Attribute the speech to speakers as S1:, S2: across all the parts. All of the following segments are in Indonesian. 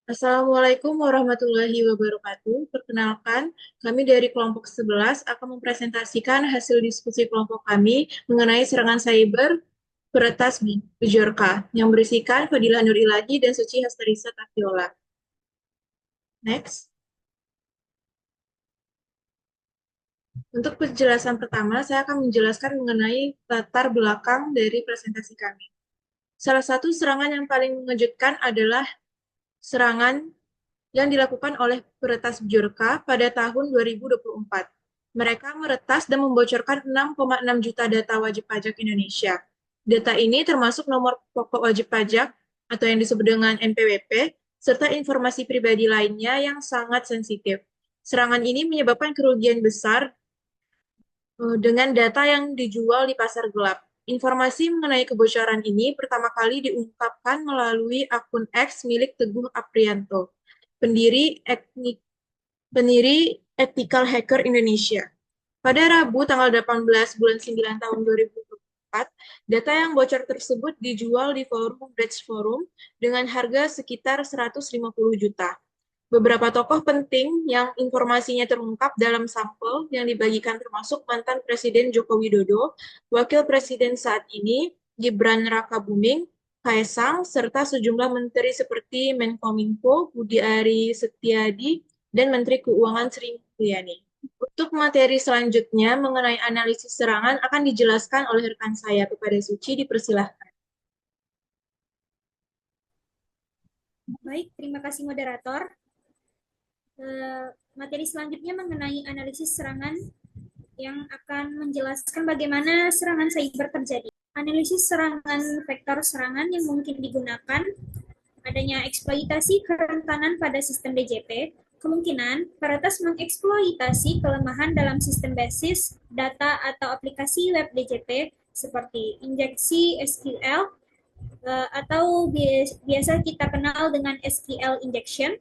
S1: Assalamualaikum warahmatullahi wabarakatuh. Perkenalkan, kami dari kelompok 11 akan mempresentasikan hasil diskusi kelompok kami mengenai serangan cyber peretas Bjorka yang berisikan Fadilah Nur Ilahi dan Suci Hastarisa Tafiola. Next. Untuk penjelasan pertama, saya akan menjelaskan mengenai latar belakang dari presentasi kami. Salah satu serangan yang paling mengejutkan adalah serangan yang dilakukan oleh peretas Bjorka pada tahun 2024. Mereka meretas dan membocorkan 6,6 juta data wajib pajak Indonesia. Data ini termasuk nomor pokok wajib pajak atau yang disebut dengan NPWP, serta informasi pribadi lainnya yang sangat sensitif. Serangan ini menyebabkan kerugian besar dengan data yang dijual di pasar gelap. Informasi mengenai kebocoran ini pertama kali diungkapkan melalui akun X milik Teguh Aprianto, pendiri Ethical Hacker Indonesia. Pada Rabu tanggal 18 bulan 9 tahun 2024, data yang bocor tersebut dijual di forum Bridge Forum dengan harga sekitar 150 juta. Beberapa tokoh penting yang informasinya terungkap dalam sampel yang dibagikan termasuk mantan Presiden Joko Widodo, Wakil Presiden saat ini Gibran Rakabuming, Kaisang, serta sejumlah menteri seperti Menkominfo, Budi Ari Setiadi, dan Menteri Keuangan Sri Mulyani. Untuk materi selanjutnya mengenai analisis serangan akan dijelaskan oleh rekan saya. Kepada Suci, dipersilahkan.
S2: Baik, terima kasih moderator. Materi selanjutnya mengenai analisis serangan yang akan menjelaskan bagaimana serangan cyber terjadi. Analisis serangan vektor serangan yang mungkin digunakan, adanya eksploitasi kerentanan pada sistem DJP, kemungkinan peretas mengeksploitasi kelemahan dalam sistem basis, data, atau aplikasi web DJP seperti injeksi SQL atau biasa kita kenal dengan SQL injection,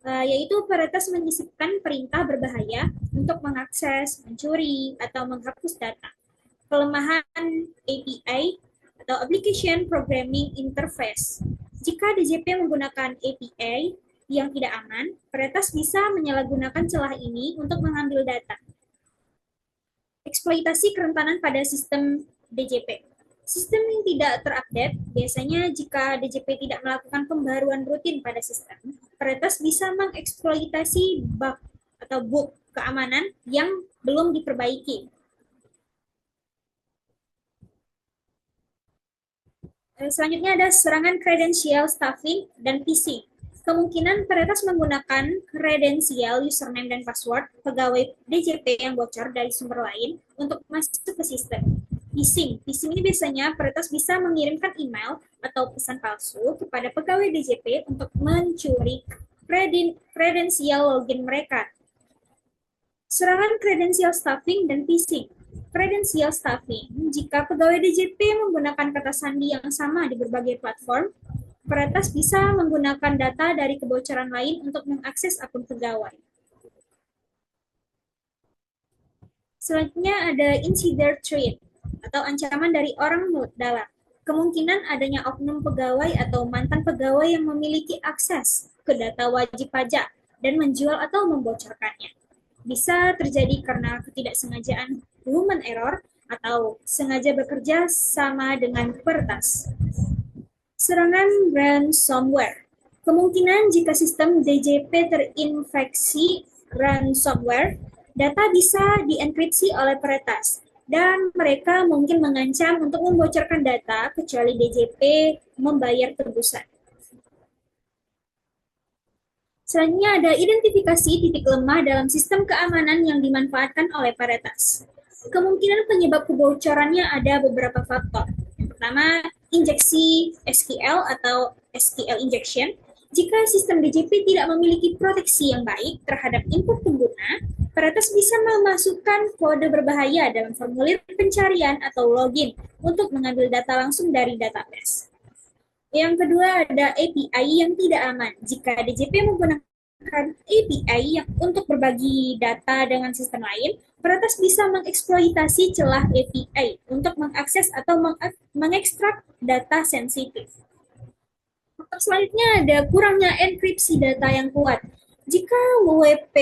S2: yaitu peretas menyisipkan perintah berbahaya untuk mengakses, mencuri, atau menghapus data. Kelemahan API atau Application Programming Interface. Jika DJP menggunakan API yang tidak aman, peretas bisa menyalahgunakan celah ini untuk mengambil data. Eksploitasi kerentanan pada sistem DJP. Sistem yang tidak terupdate, biasanya jika DJP tidak melakukan pembaruan rutin pada sistem, peretas bisa mengeksploitasi bug atau bug keamanan yang belum diperbaiki. Selanjutnya ada serangan kredensial stuffing dan phishing. Kemungkinan peretas menggunakan kredensial username dan password pegawai DJP yang bocor dari sumber lain untuk masuk ke sistem. Phishing ini biasanya peretas bisa mengirimkan email atau pesan palsu kepada pegawai DJP untuk mencuri kredensial login mereka. Serangan kredensial stuffing dan phishing. Kredensial stuffing, jika pegawai DJP menggunakan kata sandi yang sama di berbagai platform, peretas bisa menggunakan data dari kebocoran lain untuk mengakses akun pegawai. Selanjutnya ada insider threat atau ancaman dari orang dalam. Kemungkinan adanya oknum pegawai atau mantan pegawai yang memiliki akses ke data wajib pajak dan menjual atau membocorkannya. Bisa terjadi karena ketidaksengajaan human error atau sengaja bekerja sama dengan peretas. Serangan ransomware. Kemungkinan jika sistem DJP terinfeksi ransomware, data bisa dienkripsi oleh peretas dan mereka mungkin mengancam untuk membocorkan data kecuali DJP membayar tebusan. Selanjutnya ada identifikasi titik lemah dalam sistem keamanan yang dimanfaatkan oleh peretas. Kemungkinan penyebab kebocorannya ada beberapa faktor. Yang pertama, injeksi SQL atau SQL injection. Jika sistem DJP tidak memiliki proteksi yang baik terhadap input pengguna, peretas bisa memasukkan kode berbahaya dalam formulir pencarian atau login untuk mengambil data langsung dari database. Yang kedua ada API yang tidak aman. Jika DJP menggunakan API yang untuk berbagi data dengan sistem lain, peretas bisa mengeksploitasi celah API untuk mengakses atau mengekstrak data sensitif. Selanjutnya ada kurangnya enkripsi data yang kuat. Jika WP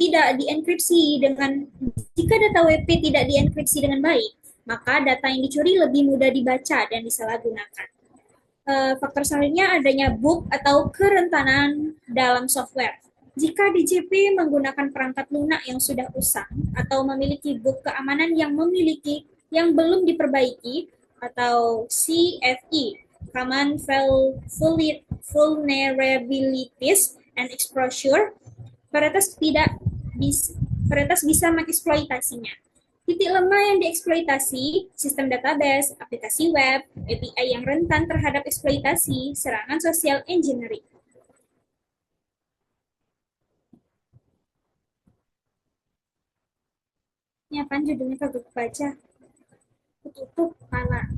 S2: tidak dienkripsi dengan jika data WP tidak dienkripsi dengan baik, maka data yang dicuri lebih mudah dibaca dan disalahgunakan. Faktor selanjutnya adanya bug atau kerentanan dalam software. Jika DJP menggunakan perangkat lunak yang sudah usang atau memiliki bug keamanan yang belum diperbaiki atau CVE, Common Vulnerabilities and Exposure, Veritas bisa mengeksploitasinya. Titik lemah yang dieksploitasi, sistem database, aplikasi web, API yang rentan terhadap eksploitasi, serangan social engineering. Ini apaan judulnya kagak baca? Tutup kepala.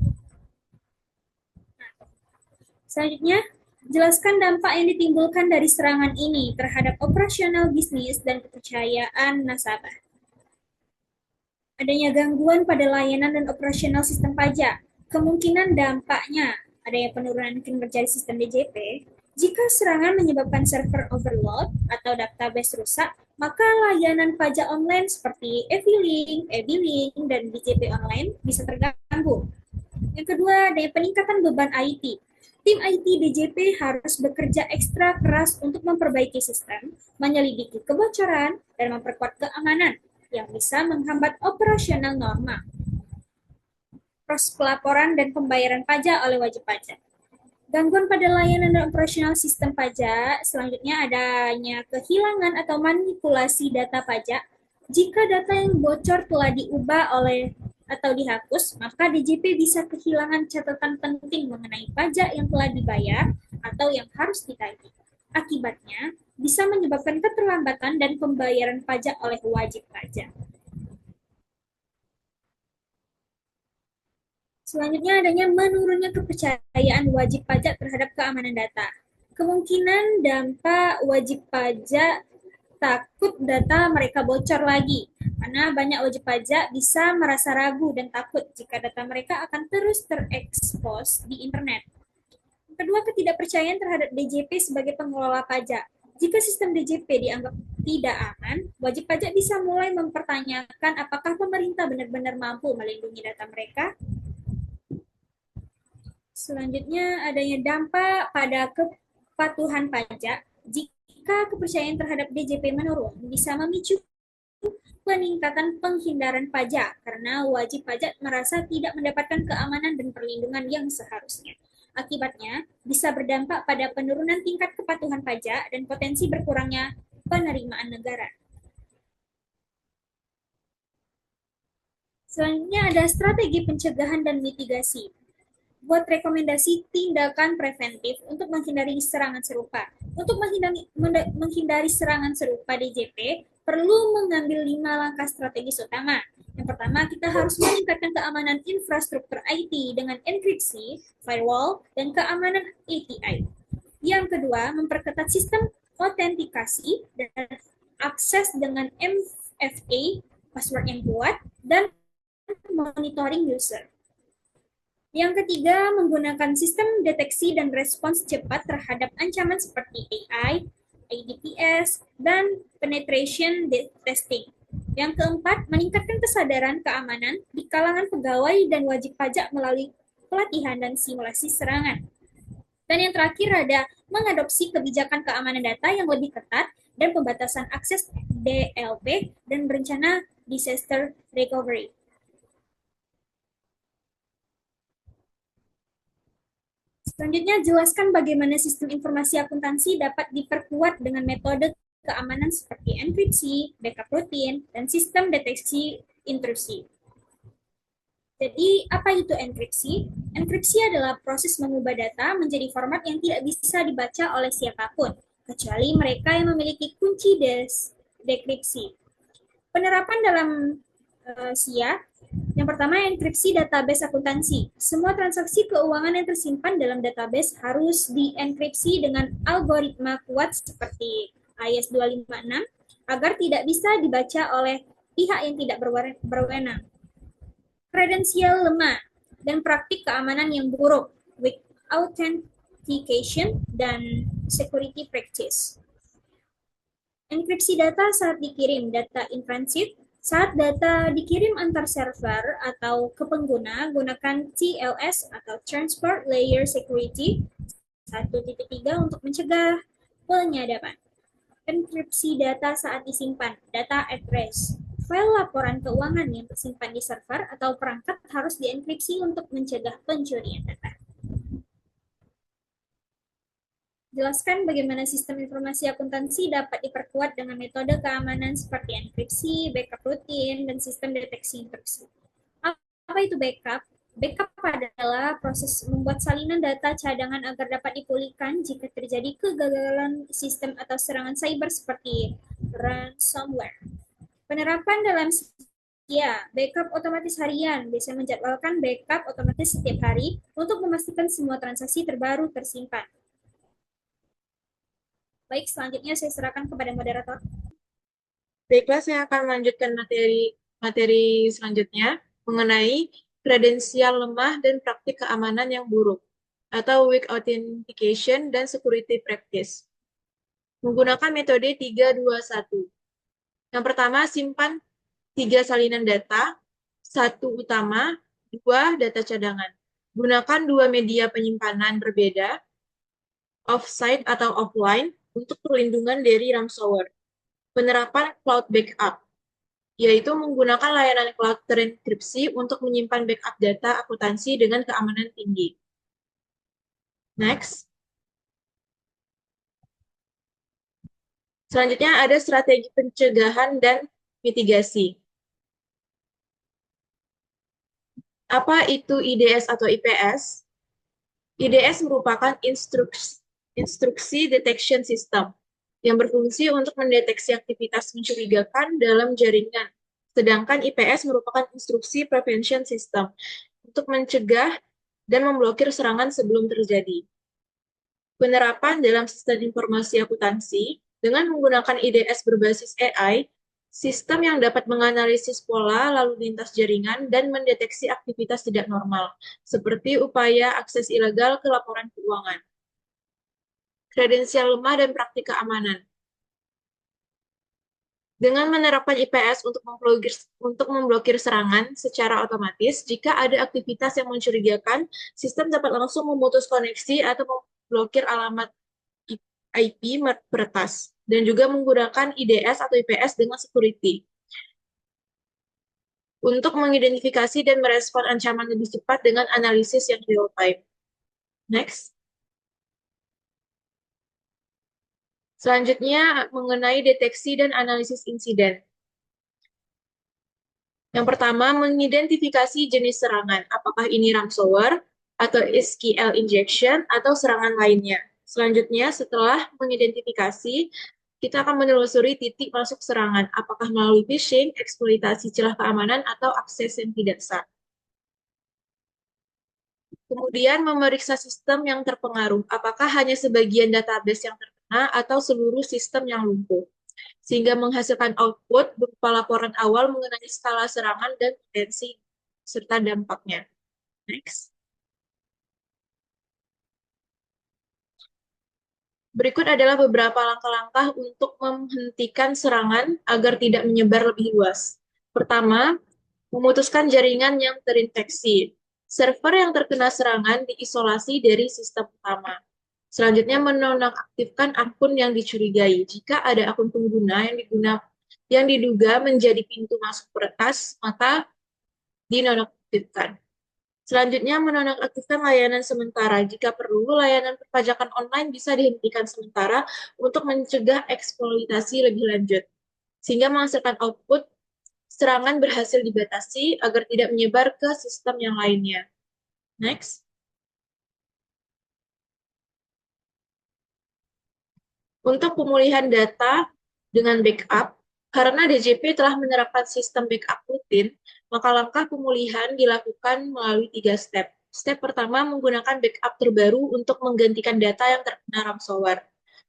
S2: Selanjutnya, jelaskan dampak yang ditimbulkan dari serangan ini terhadap operasional bisnis dan kepercayaan nasabah. Adanya gangguan pada layanan dan operasional sistem pajak. Kemungkinan dampaknya adanya penurunan kinerja sistem DJP. Jika serangan menyebabkan server overload atau database rusak, maka layanan pajak online seperti e-filing, e-billing, dan DJP online bisa terganggu. Yang kedua, adanya peningkatan beban IT. Tim IT DJP harus bekerja ekstra keras untuk memperbaiki sistem, menyelidiki kebocoran, dan memperkuat keamanan yang bisa menghambat operasional normal, proses pelaporan dan pembayaran pajak oleh wajib pajak. Gangguan pada layanan dan operasional sistem pajak, selanjutnya adanya kehilangan atau manipulasi data pajak. Jika data yang bocor telah diubah oleh atau dihapus, maka DJP bisa kehilangan catatan penting mengenai pajak yang telah dibayar atau yang harus ditagih. Akibatnya, bisa menyebabkan keterlambatan dan pembayaran pajak oleh wajib pajak. Selanjutnya adanya menurunnya kepercayaan wajib pajak terhadap keamanan data. Kemungkinan dampak wajib pajak takut data mereka bocor lagi, karena banyak wajib pajak bisa merasa ragu dan takut jika data mereka akan terus terekspos di internet. Kedua, ketidakpercayaan terhadap DJP sebagai pengelola pajak. Jika sistem DJP dianggap tidak aman, wajib pajak bisa mulai mempertanyakan apakah pemerintah benar-benar mampu melindungi data mereka. Selanjutnya, adanya dampak pada kepatuhan pajak. Jika kepercayaan terhadap DJP menurun, bisa memicu peningkatan penghindaran pajak karena wajib pajak merasa tidak mendapatkan keamanan dan perlindungan yang seharusnya. Akibatnya, bisa berdampak pada penurunan tingkat kepatuhan pajak dan potensi berkurangnya penerimaan negara. Selanjutnya ada strategi pencegahan dan mitigasi. Buat rekomendasi tindakan preventif untuk menghindari serangan serupa. Untuk menghindari serangan serupa DJP, perlu mengambil 5 langkah strategis utama. Yang pertama, kita harus meningkatkan keamanan infrastruktur IT dengan enkripsi, firewall, dan keamanan API. Yang kedua, memperketat sistem autentikasi dan akses dengan MFA, password yang kuat, dan monitoring user. Yang ketiga, menggunakan sistem deteksi dan respons cepat terhadap ancaman seperti AI, IDPS, dan penetration testing. Yang keempat, meningkatkan kesadaran keamanan di kalangan pegawai dan wajib pajak melalui pelatihan dan simulasi serangan. Dan yang terakhir ada mengadopsi kebijakan keamanan data yang lebih ketat dan pembatasan akses DLP dan berencana disaster recovery. Selanjutnya, jelaskan bagaimana sistem informasi akuntansi dapat diperkuat dengan metode keamanan seperti enkripsi, backup rutin, dan sistem deteksi intrusi. Jadi, apa itu enkripsi? Enkripsi adalah proses mengubah data menjadi format yang tidak bisa dibaca oleh siapapun, kecuali mereka yang memiliki kunci dekripsi. Penerapan dalam SIA, yang pertama, enkripsi database akuntansi. Semua transaksi keuangan yang tersimpan dalam database harus dienkripsi dengan algoritma kuat seperti IS 256 agar tidak bisa dibaca oleh pihak yang tidak berwenang. Kredensial lemah dan praktik keamanan yang buruk, weak authentication, dan security practice. Enkripsi data saat dikirim, data in transit. Saat data dikirim antar server atau ke pengguna, gunakan TLS atau Transport Layer Security 1.3 untuk mencegah penyadapan. Enkripsi data saat disimpan, data at rest. File laporan keuangan yang tersimpan di server atau perangkat harus dienkripsi untuk mencegah pencurian data. Jelaskan bagaimana sistem informasi akuntansi dapat diperkuat dengan metode keamanan seperti enkripsi, backup rutin, dan sistem deteksi intrusi. Apa itu backup? Backup adalah proses membuat salinan data cadangan agar dapat dipulihkan jika terjadi kegagalan sistem atau serangan cyber seperti ransomware. Penerapan dalam backup otomatis harian bisa menjadwalkan backup otomatis setiap hari untuk memastikan semua transaksi terbaru tersimpan. Baik, selanjutnya saya serahkan kepada moderator.
S1: Baiklah, saya akan melanjutkan materi selanjutnya mengenai kredensial lemah dan praktik keamanan yang buruk, atau weak authentication dan security practice. Menggunakan metode 3-2-1. Yang pertama, simpan 3 salinan data, 1 utama, 2 data cadangan. Gunakan 2 media penyimpanan berbeda, offsite atau offline, untuk perlindungan dari ransomware. Penerapan cloud backup, yaitu menggunakan layanan cloud terenkripsi untuk menyimpan backup data akuntansi dengan keamanan tinggi. Next. Selanjutnya ada strategi pencegahan dan mitigasi. Apa itu IDS atau IPS? IDS merupakan instruksi detection system yang berfungsi untuk mendeteksi aktivitas mencurigakan dalam jaringan. Sedangkan IPS merupakan instruksi prevention system untuk mencegah dan memblokir serangan sebelum terjadi. Penerapan dalam sistem informasi akuntansi dengan menggunakan IDS berbasis AI, sistem yang dapat menganalisis pola lalu lintas jaringan dan mendeteksi aktivitas tidak normal, seperti upaya akses ilegal ke laporan keuangan. Kredensial lemah dan praktik keamanan. Dengan menerapkan IPS untuk memblokir serangan secara otomatis, jika ada aktivitas yang mencurigakan, sistem dapat langsung memutus koneksi atau memblokir alamat IP peretas, dan juga menggunakan IDS atau IPS dengan security untuk mengidentifikasi dan merespon ancaman lebih cepat dengan analisis yang real time. Next. Selanjutnya mengenai deteksi dan analisis insiden. Yang pertama, mengidentifikasi jenis serangan, apakah ini ransomware, atau SQL injection, atau serangan lainnya. Selanjutnya, setelah mengidentifikasi, kita akan menelusuri titik masuk serangan, apakah melalui phishing, eksploitasi celah keamanan, atau akses yang tidak sah. Kemudian memeriksa sistem yang terpengaruh, apakah hanya sebagian database yang terkena atau seluruh sistem yang lumpuh, sehingga menghasilkan output berupa laporan awal mengenai skala serangan dan potensi serta dampaknya. Next. Berikut adalah beberapa langkah-langkah untuk menghentikan serangan agar tidak menyebar lebih luas. Pertama, memutuskan jaringan yang terinfeksi. Server yang terkena serangan diisolasi dari sistem utama. Selanjutnya, menonaktifkan akun yang dicurigai. Jika ada akun pengguna yang diduga menjadi pintu masuk peretas, maka dinonaktifkan. Selanjutnya, menonaktifkan layanan sementara. Jika perlu, layanan perpajakan online bisa dihentikan sementara untuk mencegah eksploitasi lebih lanjut, sehingga menghasilkan output serangan berhasil dibatasi agar tidak menyebar ke sistem yang lainnya. Next. Untuk pemulihan data dengan backup, karena DJP telah menerapkan sistem backup rutin, maka langkah pemulihan dilakukan melalui 3 step. Step pertama, menggunakan backup terbaru untuk menggantikan data yang terkena ransomware.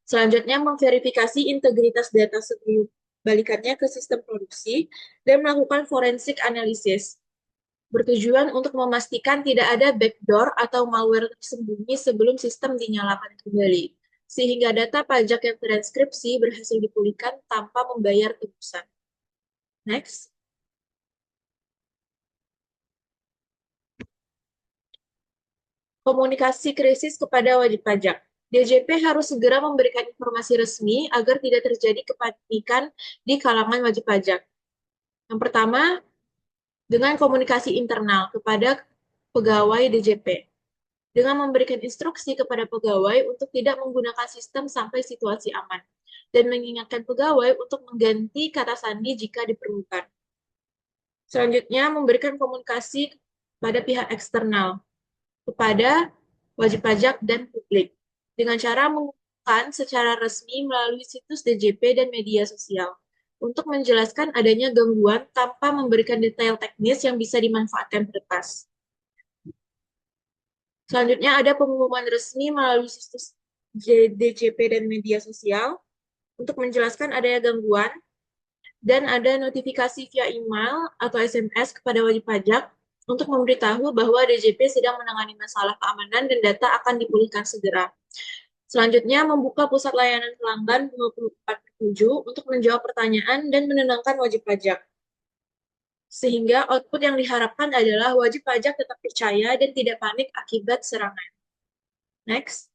S1: Selanjutnya, memverifikasi integritas data sebelum balikannya ke sistem produksi dan melakukan forensik analisis. bertujuan untuk memastikan tidak ada backdoor atau malware tersembunyi sebelum sistem dinyalakan kembali, sehingga data pajak yang transkripsi berhasil dipulihkan tanpa membayar tebusan. Next. Komunikasi krisis kepada wajib pajak. DJP harus segera memberikan informasi resmi agar tidak terjadi kepanikan di kalangan wajib pajak. Yang pertama, dengan komunikasi internal kepada pegawai DJP. Dengan memberikan instruksi kepada pegawai untuk tidak menggunakan sistem sampai situasi aman, dan mengingatkan pegawai untuk mengganti kata sandi jika diperlukan. Selanjutnya, memberikan komunikasi pada pihak eksternal, kepada wajib pajak dan publik, dengan cara mengumumkan secara resmi melalui situs DJP dan media sosial, untuk menjelaskan adanya gangguan tanpa memberikan detail teknis yang bisa dimanfaatkan peretas. Selanjutnya ada pengumuman resmi melalui situs DJP dan media sosial untuk menjelaskan adanya gangguan, dan ada notifikasi via email atau SMS kepada wajib pajak untuk memberitahu bahwa DJP sedang menangani masalah keamanan dan data akan dipulihkan segera. Selanjutnya, membuka pusat layanan pelanggan 24/7 untuk menjawab pertanyaan dan menenangkan wajib pajak. Sehingga output yang diharapkan adalah wajib pajak tetap percaya dan tidak panik akibat serangan. Next.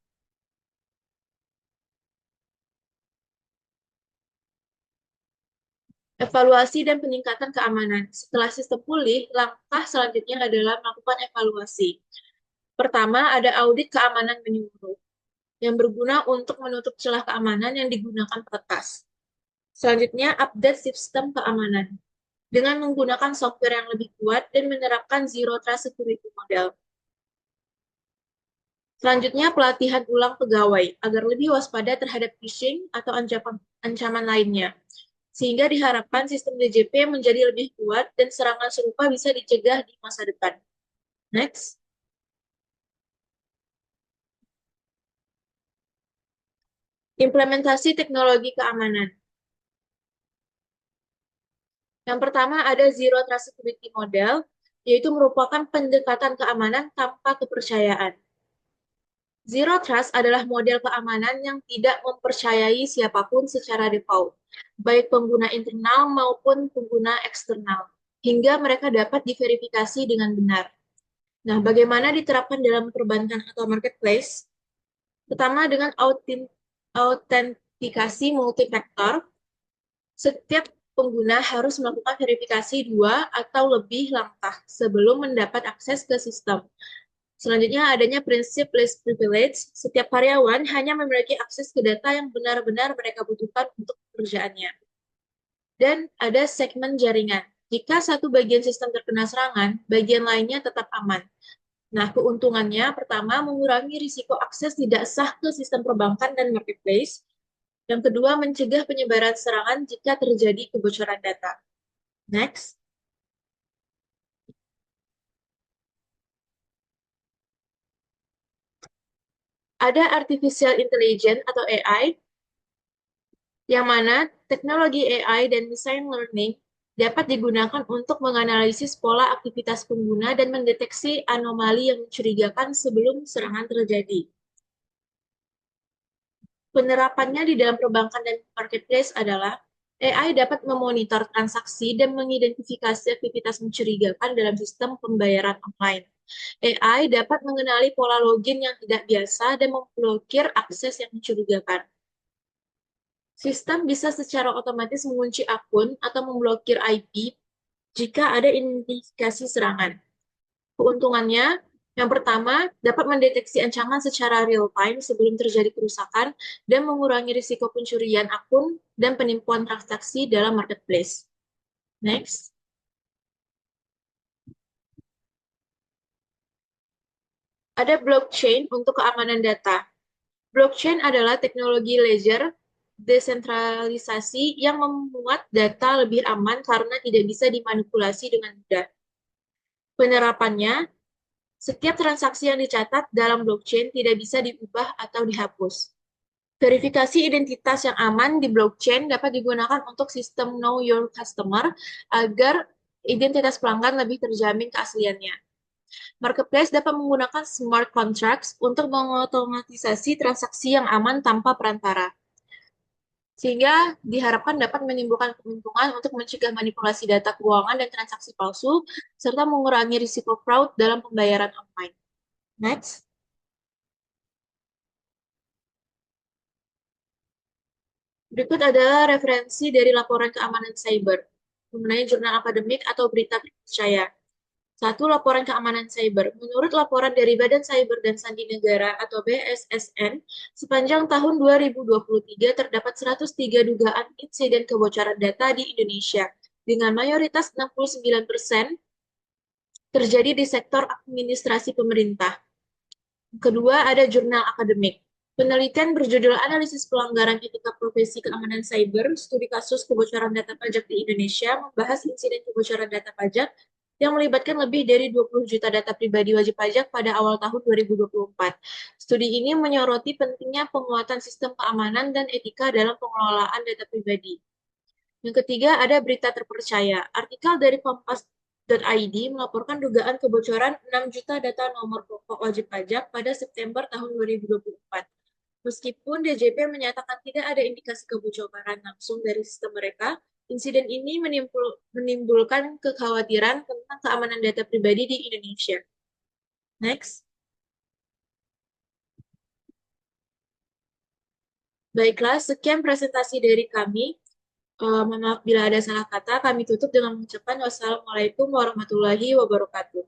S1: Evaluasi dan peningkatan keamanan. Setelah sistem pulih, langkah selanjutnya adalah melakukan evaluasi. Pertama, ada audit keamanan menyeluruh, yang berguna untuk menutup celah keamanan yang digunakan peretas. Selanjutnya, update sistem keamanan dengan menggunakan software yang lebih kuat dan menerapkan Zero Trust Security Model. Selanjutnya, pelatihan ulang pegawai agar lebih waspada terhadap phishing atau ancaman lainnya, sehingga diharapkan sistem DJP menjadi lebih kuat dan serangan serupa bisa dicegah di masa depan. Next. Implementasi teknologi keamanan. Yang pertama ada Zero Trust Security Model, yaitu merupakan pendekatan keamanan tanpa kepercayaan. Zero Trust adalah model keamanan yang tidak mempercayai siapapun secara default, baik pengguna internal maupun pengguna eksternal, hingga mereka dapat diverifikasi dengan benar. Nah, bagaimana diterapkan dalam perbankan atau marketplace? Pertama, dengan autentikasi multifaktor, setiap pengguna harus melakukan verifikasi 2 atau lebih langkah sebelum mendapat akses ke sistem. Selanjutnya, adanya prinsip least privilege. Setiap karyawan hanya memiliki akses ke data yang benar-benar mereka butuhkan untuk pekerjaannya. Dan ada segmen jaringan. Jika satu bagian sistem terkena serangan, bagian lainnya tetap aman. Nah, keuntungannya pertama, mengurangi risiko akses tidak sah ke sistem perbankan dan marketplace. Yang kedua, mencegah penyebaran serangan jika terjadi kebocoran data. Next. Ada artificial intelligence atau AI, yang mana teknologi AI dan machine learning dapat digunakan untuk menganalisis pola aktivitas pengguna dan mendeteksi anomali yang mencurigakan sebelum serangan terjadi. Penerapannya di dalam perbankan dan marketplace adalah AI dapat memonitor transaksi dan mengidentifikasi aktivitas mencurigakan dalam sistem pembayaran online. AI dapat mengenali pola login yang tidak biasa dan memblokir akses yang mencurigakan. Sistem bisa secara otomatis mengunci akun atau memblokir IP jika ada indikasi serangan. Keuntungannya, yang pertama, dapat mendeteksi ancaman secara real-time sebelum terjadi kerusakan dan mengurangi risiko pencurian akun dan penipuan transaksi dalam marketplace. Next. Ada blockchain untuk keamanan data. Blockchain adalah teknologi ledger desentralisasi yang membuat data lebih aman karena tidak bisa dimanipulasi dengan mudah. Penerapannya, setiap transaksi yang dicatat dalam blockchain tidak bisa diubah atau dihapus. Verifikasi identitas yang aman di blockchain dapat digunakan untuk sistem Know Your Customer agar identitas pelanggan lebih terjamin keasliannya. Marketplace dapat menggunakan smart contracts untuk mengotomatisasi transaksi yang aman tanpa perantara, sehingga diharapkan dapat menimbulkan keuntungan untuk mencegah manipulasi data keuangan dan transaksi palsu, serta mengurangi risiko fraud dalam pembayaran online. Next. Berikut adalah referensi dari laporan keamanan cyber mengenai jurnal akademik atau berita terpercaya. Satu, laporan keamanan cyber. Menurut laporan dari Badan Cyber dan Sandi Negara atau BSSN, sepanjang tahun 2023 terdapat 103 dugaan insiden kebocoran data di Indonesia, dengan mayoritas 69% terjadi di sektor administrasi pemerintah. Kedua, ada jurnal akademik. Penelitian berjudul Analisis Pelanggaran Etika Profesi Keamanan Cyber, Studi Kasus Kebocoran Data Pajak di Indonesia, membahas insiden kebocoran data pajak yang melibatkan lebih dari 20 juta data pribadi wajib pajak pada awal tahun 2024. Studi ini menyoroti pentingnya penguatan sistem keamanan dan etika dalam pengelolaan data pribadi. Yang ketiga, ada berita terpercaya. Artikel dari Kompas.id melaporkan dugaan kebocoran 6 juta data nomor pokok wajib pajak pada September tahun 2024. Meskipun DJP menyatakan tidak ada indikasi kebocoran langsung dari sistem mereka, insiden ini menimbulkan kekhawatiran tentang keamanan data pribadi di Indonesia. Next. Baiklah, sekian presentasi dari kami. Mohon maaf bila ada salah kata. Kami tutup dengan mengucapkan wassalamualaikum warahmatullahi wabarakatuh.